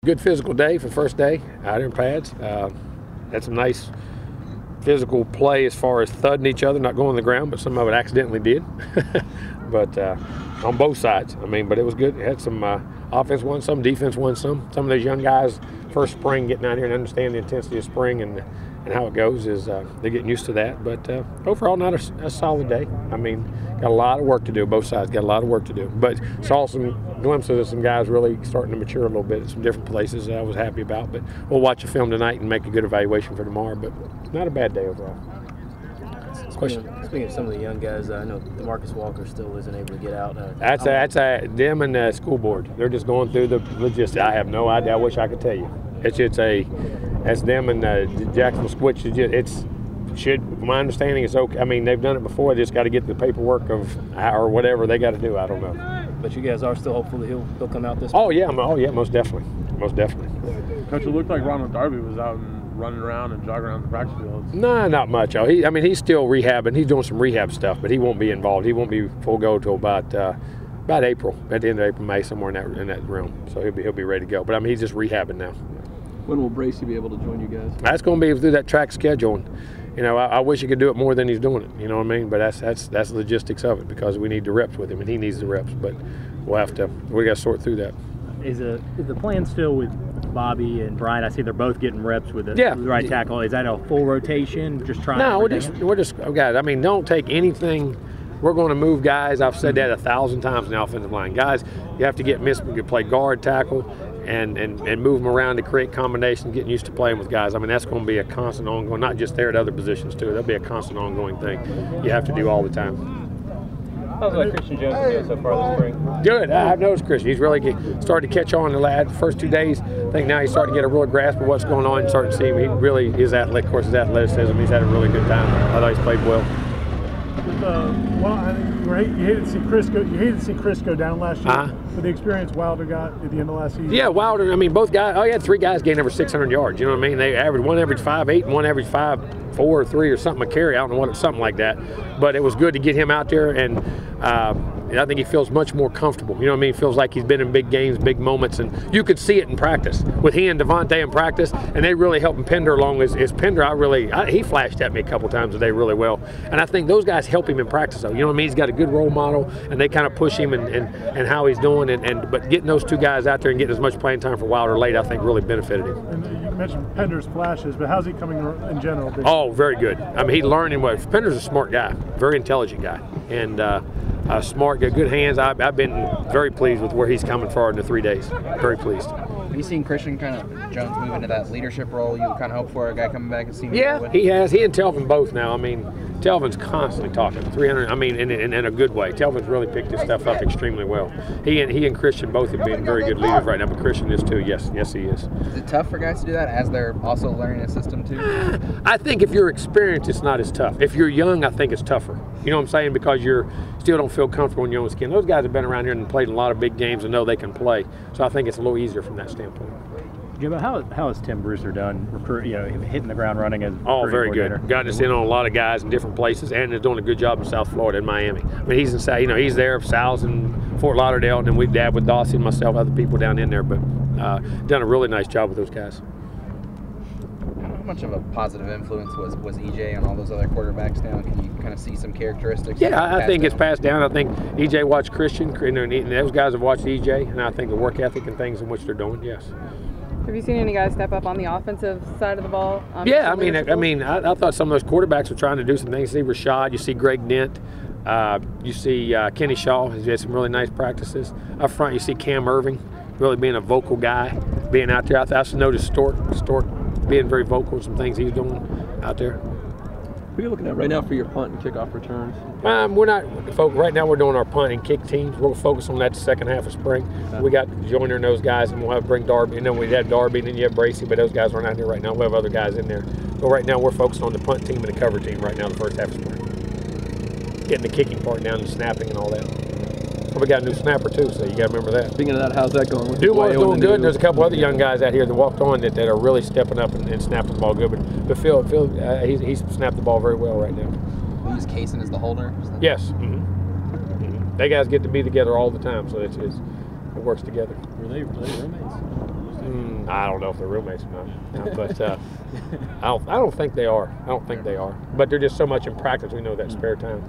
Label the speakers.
Speaker 1: good physical day for the first day out in pads. Had some nice physical play as far as thudding each other, not going on the ground, but some of it accidentally did. But on both sides, I mean, but it was good. It had some offense won some, defense won some. Some of those young guys, first spring, getting out here and understand the intensity of spring and how it goes is they're getting used to that. But overall, not a solid day. I mean, got a lot of work to do. Both sides got a lot of work to do. But saw some glimpses of some guys really starting to mature a little bit in some different places that I was happy about. But we'll watch the film tonight and make a good evaluation for tomorrow. But not a bad day overall.
Speaker 2: Speaking of some of the young guys, I know Marcus Walker still isn't able to get out.
Speaker 1: That's them and the school board. They're just going through the logistics. I have no idea. I wish I could tell you. That's them and Jacksonville Switch. My understanding is okay. I mean, they've done it before. They just got to get the paperwork or whatever they got to do. I don't know.
Speaker 2: But you guys are still hopeful that he'll come out this.
Speaker 1: Oh yeah, most definitely.
Speaker 3: Coach, it looked like Ronald Darby was out and running around and jogging around the practice fields.
Speaker 1: No, not much. He's still rehabbing. He's doing some rehab stuff, but he won't be involved. He won't be full go till about April, at the end of April, May, somewhere in that realm. So he'll be ready to go. But he's just rehabbing now.
Speaker 4: When will Bracey be able to join you guys?
Speaker 1: That's going to be through that track schedule. I wish he could do it more than he's doing it. You know what I mean? But that's the logistics of it because we need the reps with him and he needs the reps. But we got to sort through that.
Speaker 5: Is the plan still with Bobby and Brian? I see they're both getting reps with the right tackle. Is that a full rotation? Just trying.
Speaker 1: No, we're just guys. I mean, don't take anything. We're going to move guys. I've said that 1,000 times in the offensive line. Guys, you have to get you play guard, tackle, and move them around to create combinations, getting used to playing with guys. I mean, that's going to be a constant ongoing, not just there at other positions too. That'll be a constant ongoing thing you have to do all the time.
Speaker 2: How's Christian Jones doing so far this spring?
Speaker 1: Good. I've noticed Christian. He's really started to catch on the lad. First 2 days, I think now he's starting to get a real grasp of what's going on and starting to see him. He really is athletic. Of course, his athleticism. He's had a really good time. I thought he's played well.
Speaker 6: You hated to see Chris go down last year. With the experience Wilder got at the end of last season.
Speaker 1: Yeah, Wilder. I mean, both guys. He had 3 guys gain over 600 yards. You know what I mean? They one averaged 5.8 and one averaged 5.4 or 3 or something a carry. I don't know something like that. But it was good to get him out there, and I think he feels much more comfortable. You know what I mean? Feels like he's been in big games, big moments, and you could see it in practice with he and Devontae in practice, and they really helping Pender along. As Pender, he flashed at me a couple times today really well, and I think those guys help him in practice though. You know what I mean? He's got a good role model, and they kind of push him and how he's doing, but getting those 2 guys out there and getting as much playing time for Wilder late, I think really benefited him.
Speaker 6: And you mentioned Pender's flashes, but how's he coming in general?
Speaker 1: Oh, very good. I mean, he's learning Pender's a smart guy, very intelligent guy, and smart, got good hands. I've been very pleased with where he's coming forward in the 3 days. Very pleased.
Speaker 7: Have you seen Christian Jones move into that leadership role you kind of hope for, a guy coming back and seeing?
Speaker 1: Yeah, he has. He and Telvin both now. I mean, Telvin's constantly talking. 300. I mean, in a good way. Telvin's really picked his stuff up extremely well. He and Christian both have been very good leaders right now. But Christian is too. Yes, he is.
Speaker 7: Is it tough for guys to do that as they're also learning a system too?
Speaker 1: I think if you're experienced, it's not as tough. If you're young, I think it's tougher. You know what I'm saying? Because you're still don't feel comfortable in your own skin. Those guys have been around here and played in a lot of big games and know they can play. So I think it's a little easier from that standpoint.
Speaker 5: Jimbo, how has Tim Brewster done hitting the ground running as
Speaker 1: very good. Gotten us in on a lot of guys in different places, and is doing a good job in South Florida and Miami. I mean, he's he's there, Sal's in Fort Lauderdale, and then we've dabbed with Dawson and myself, other people down in there, but done a really nice job with those guys.
Speaker 7: How much of a positive influence was EJ on all those other quarterbacks now? Can you kind of see some characteristics?
Speaker 1: Yeah, I think it's passed down. I think EJ watched Christian, and those guys have watched EJ, and I think the work ethic and things in which they're doing, yes.
Speaker 8: Have you seen any guys step up on the offensive side of the ball?
Speaker 1: Yeah, I thought some of those quarterbacks were trying to do some things. You see Rashad, you see Greg Dent, you see Kenny Shaw has had some really nice practices. Up front, you see Cam Irving really being a vocal guy, being out there. I also noticed Stork being very vocal, some things he's doing out there.
Speaker 4: What are you looking at right now for your punt and kickoff returns?
Speaker 1: We're not right now. We're doing our punt and kick teams. We'll focus on that the second half of spring. We got Joyner and those guys, and we'll have bring Darby. And then we had Darby, and then you have Bracey, but those guys aren't out here right now. We'll have other guys in there. But right now we're focused on the punt team and the cover team right now, the first half of spring. Getting the kicking part down, and snapping and all that. We got a new snapper too, so you got to remember that.
Speaker 4: Speaking of that, how's that going?
Speaker 1: Dumo's doing good. There's a couple other young guys out here that walked on that are really stepping up and snapping the ball good. But Phil, he's snapped the ball very well right now.
Speaker 7: We use Kaysen as the holder?
Speaker 1: Yes. They guys get to be together all the time, so it works together.
Speaker 5: Were they roommates?
Speaker 1: I don't know if they're roommates or not, but I don't think they are. I don't think they are. But they're just so much in practice. We know that spare time.